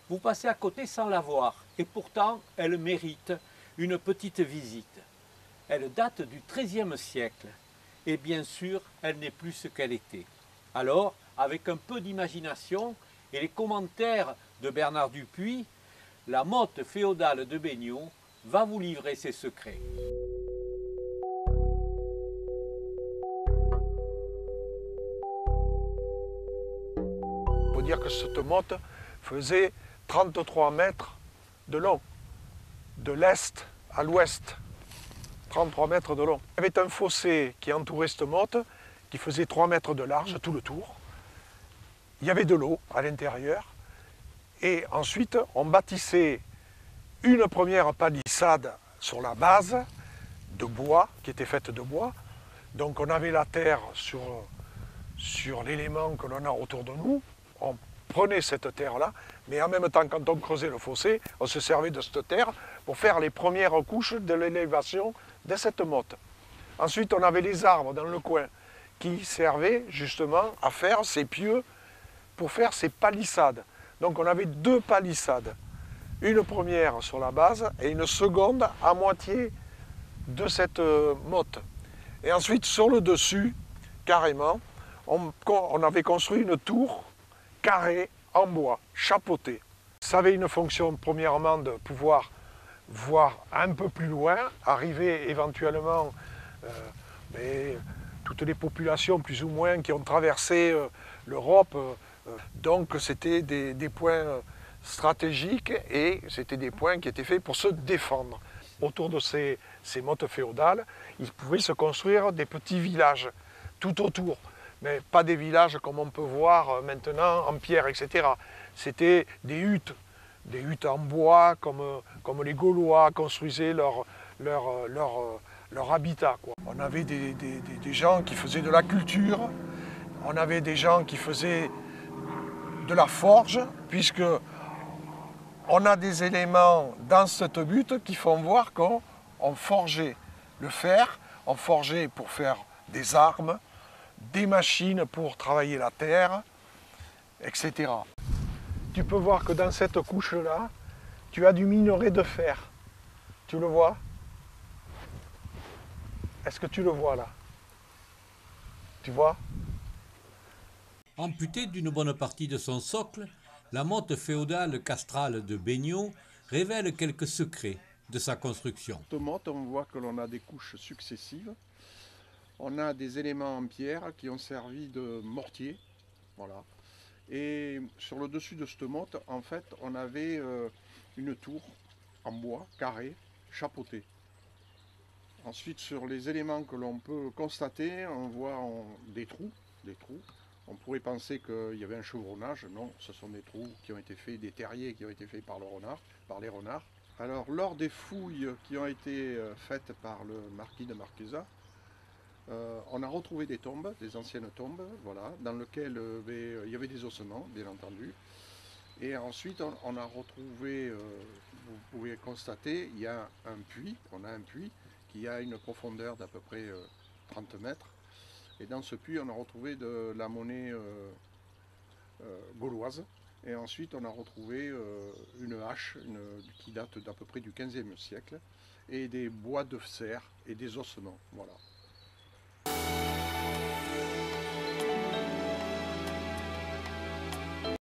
Vous passez à côté sans la voir, et pourtant elle mérite une petite visite. Elle date du XIIIe siècle, et bien sûr, elle n'est plus ce qu'elle était. Alors, avec un peu d'imagination et les commentaires de Bernard Dupuis, la motte féodale de Baignon va vous livrer ses secrets. Il faut dire que cette motte faisait 33 mètres de long, de l'est à l'ouest, 33 mètres de long. Il y avait un fossé qui entourait cette motte, qui faisait 3 mètres de large, tout le tour. Il y avait de l'eau à l'intérieur, et ensuite on bâtissait une première palissade sur la base de bois, qui était faite de bois. Donc on avait la terre sur l'élément que l'on a autour de nous. On prenait cette terre-là, mais en même temps, quand on creusait le fossé, on se servait de cette terre pour faire les premières couches de l'élévation de cette motte. Ensuite, on avait les arbres dans le coin qui servaient justement à faire ces pieux pour faire ces palissades. Donc on avait deux palissades, une première sur la base et une seconde à moitié de cette motte. Et ensuite, sur le dessus, carrément, on avait construit une tour carrée en bois, chapeautée. Ça avait une fonction premièrement de pouvoir voir un peu plus loin, arriver éventuellement toutes les populations plus ou moins qui ont traversé l'Europe. Donc c'était des points stratégiques et c'était des points qui étaient faits pour se défendre. Autour de ces mottes féodales, il pouvait se construire des petits villages tout autour, mais pas des villages comme on peut voir maintenant en pierre, etc. C'était des huttes en bois, comme les Gaulois construisaient leur habitat, quoi. On avait des gens qui faisaient de la culture, on avait des gens qui faisaient de la forge, puisque on a des éléments dans cette butte qui font voir qu'on forgeait le fer, on forgeait pour faire des armes, des machines pour travailler la terre, etc. Tu peux voir que dans cette couche-là, tu as du minerai de fer. Tu le vois? Est-ce que tu le vois là? Tu vois? Amputée d'une bonne partie de son socle, la motte féodale castrale de Baignon révèle quelques secrets de sa construction. Cette motte, on voit que l'on a des couches successives. On a des éléments en pierre qui ont servi de mortier. Voilà. Et sur le dessus de cette motte, en fait, on avait une tour en bois, carrée, chapeautée. Ensuite, sur les éléments que l'on peut constater, on voit des trous. On pourrait penser qu'il y avait un chevronnage. Non, ce sont des trous qui ont été faits, des terriers qui ont été faits par les renards. Alors, lors des fouilles qui ont été faites par le marquis de Marquesa, on a retrouvé des tombes, des anciennes tombes, voilà, dans lesquelles il y avait des ossements, bien entendu. Et ensuite, on a retrouvé, vous pouvez constater, il y a un puits, on a un puits qui a une profondeur d'à peu près 30 mètres. Et dans ce puits, on a retrouvé de la monnaie gauloise. Et ensuite, on a retrouvé une hache qui date d'à peu près du XVe siècle et des bois de cerf et des ossements. Voilà.